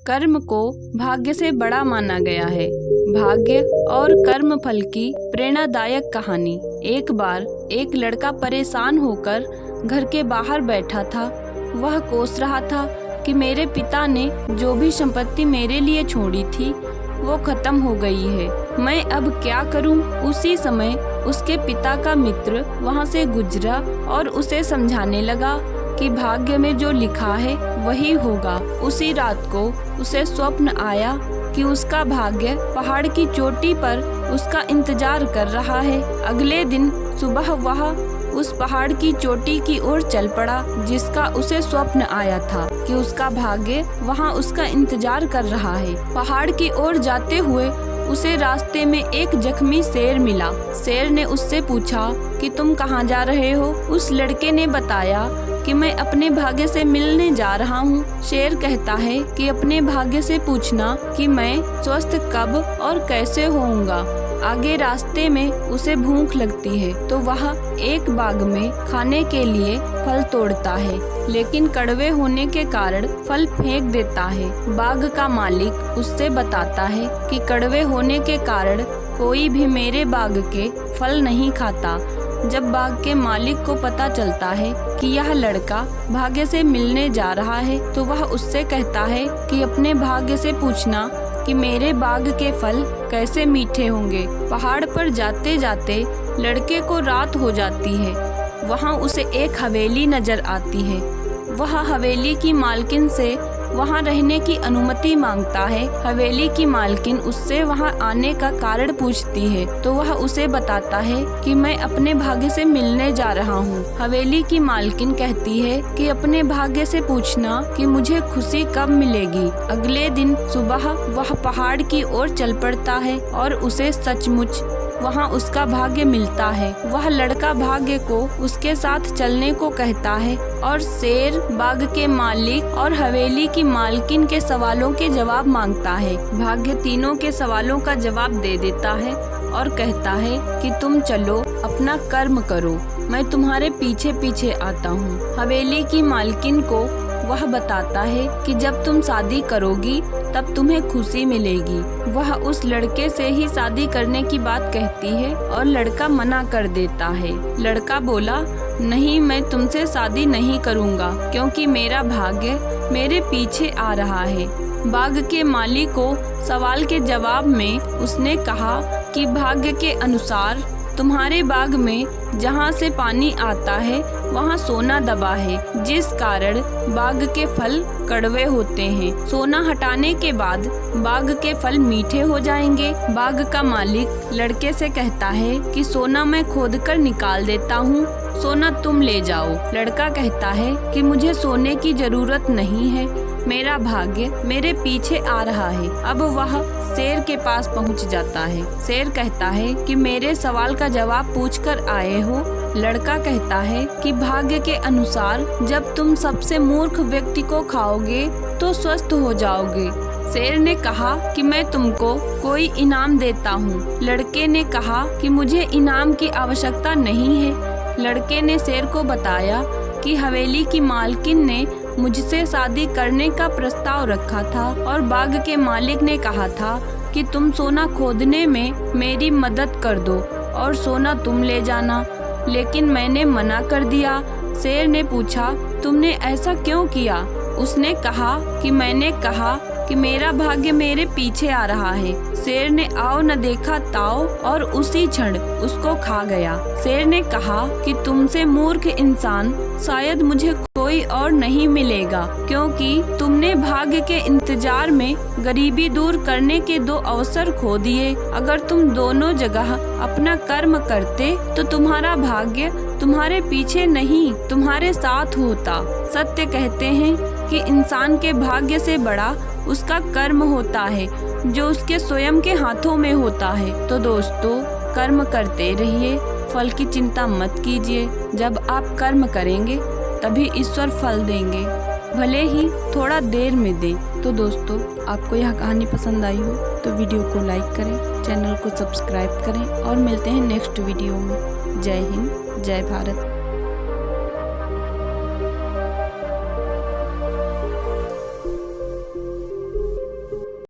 कर्म को भाग्य से बड़ा माना गया है। भाग्य और कर्म फल की प्रेरणादायक कहानी। एक बार एक लड़का परेशान होकर घर के बाहर बैठा था। वह कोस रहा था कि मेरे पिता ने जो भी संपत्ति मेरे लिए छोड़ी थी वो खत्म हो गई है, मैं अब क्या करूं? उसी समय उसके पिता का मित्र वहां से गुजरा और उसे समझाने लगा कि भाग्य में जो लिखा है वही होगा। उसी रात को उसे स्वप्न आया कि उसका भाग्य पहाड़ की चोटी पर उसका इंतजार कर रहा है। अगले दिन सुबह वह उस पहाड़ की चोटी की ओर चल पड़ा जिसका उसे स्वप्न आया था कि उसका भाग्य वहां उसका इंतजार कर रहा है। पहाड़ की ओर जाते हुए उसे रास्ते में एक जख्मी शेर मिला। शेर ने उससे पूछा कि तुम कहाँ जा रहे हो? उस लड़के ने बताया कि मैं अपने भाग्य से मिलने जा रहा हूँ। शेर कहता है कि अपने भाग्य से पूछना कि मैं स्वस्थ कब और कैसे होऊंगा। आगे रास्ते में उसे भूख लगती है तो वह एक बाग में खाने के लिए फल तोड़ता है, लेकिन कड़वे होने के कारण फल फेंक देता है। बाग का मालिक उससे बताता है कि कड़वे होने के कारण कोई भी मेरे बाग के फल नहीं खाता। जब बाग के मालिक को पता चलता है कि यह लड़का भाग्य से मिलने जा रहा है तो वह उससे कहता है कि अपने भाग्य से पूछना कि मेरे बाग के फल कैसे मीठे होंगे। पहाड़ पर जाते जाते लड़के को रात हो जाती है। वहाँ उसे एक हवेली नजर आती है। वह हवेली की मालकिन से वहाँ रहने की अनुमति मांगता है। हवेली की मालकिन उससे वहाँ आने का कारण पूछती है तो वह उसे बताता है कि मैं अपने भाग्य से मिलने जा रहा हूँ। हवेली की मालकिन कहती है कि अपने भाग्य से पूछना कि मुझे खुशी कब मिलेगी। अगले दिन सुबह वह पहाड़ की ओर चल पड़ता है और उसे सचमुच वहाँ उसका भाग्य मिलता है। वह लड़का भाग्य को उसके साथ चलने को कहता है और शेर बाग के मालिक और हवेली की मालकिन के सवालों के जवाब मांगता है। भाग्य तीनों के सवालों का जवाब दे देता है और कहता है कि तुम चलो अपना कर्म करो, मैं तुम्हारे पीछे पीछे आता हूँ। हवेली की मालकिन को वह बताता है कि जब तुम शादी करोगी तब तुम्हें खुशी मिलेगी। वह उस लड़के से ही शादी करने की बात कहती है और लड़का मना कर देता है। लड़का बोला, नहीं, मैं तुमसे शादी नहीं करूँगा क्योंकि मेरा भाग्य मेरे पीछे आ रहा है। बाग के मालिक को सवाल के जवाब में उसने कहा कि भाग्य के अनुसार तुम्हारे बाग में जहाँ से पानी आता है वहाँ सोना दबा है, जिस कारण बाग के फल कड़वे होते हैं। सोना हटाने के बाद बाग के फल मीठे हो जाएंगे। बाग का मालिक लड़के से कहता है कि सोना मैं खोद कर निकाल देता हूँ, सोना तुम ले जाओ। लड़का कहता है कि मुझे सोने की जरूरत नहीं है, मेरा भाग्य मेरे पीछे आ रहा है। अब वह शेर के पास पहुंच जाता है। शेर कहता है कि मेरे सवाल का जवाब पूछकर आए हो? लड़का कहता है कि भाग्य के अनुसार जब तुम सबसे मूर्ख व्यक्ति को खाओगे तो स्वस्थ हो जाओगे। शेर ने कहा कि मैं तुमको कोई इनाम देता हूँ। लड़के ने कहा कि मुझे इनाम की आवश्यकता नहीं है। लड़के ने शेर को बताया कि हवेली की मालकिन ने मुझसे शादी करने का प्रस्ताव रखा था और बाग के मालिक ने कहा था कि तुम सोना खोदने में मेरी मदद कर दो और सोना तुम ले जाना, लेकिन मैंने मना कर दिया। शेर ने पूछा, तुमने ऐसा क्यों किया? उसने कहा कि मैंने कहा कि मेरा भाग्य मेरे पीछे आ रहा है। शेर ने आओ न देखा ताओ और उसी क्षण उसको खा गया। शेर ने कहा कि तुमसे मूर्ख इंसान शायद मुझे कोई और नहीं मिलेगा, क्योंकि तुमने भाग्य के इंतजार में गरीबी दूर करने के दो अवसर खो दिए। अगर तुम दोनों जगह अपना कर्म करते तो तुम्हारा भाग्य तुम्हारे पीछे नहीं तुम्हारे साथ होता। सत्य कहते हैं कि इंसान के भाग्य से बड़ा उसका कर्म होता है जो उसके स्वयं के हाथों में होता है। तो दोस्तों, कर्म करते रहिए, फल की चिंता मत कीजिए। जब आप कर्म करेंगे तभी ईश्वर फल देंगे, भले ही थोड़ा देर में दे। तो दोस्तों, आपको यह कहानी पसंद आई हो तो वीडियो को लाइक करें, चैनल को सब्सक्राइब करें और मिलते हैं नेक्स्ट वीडियो में। जय हिंद, जय भारत।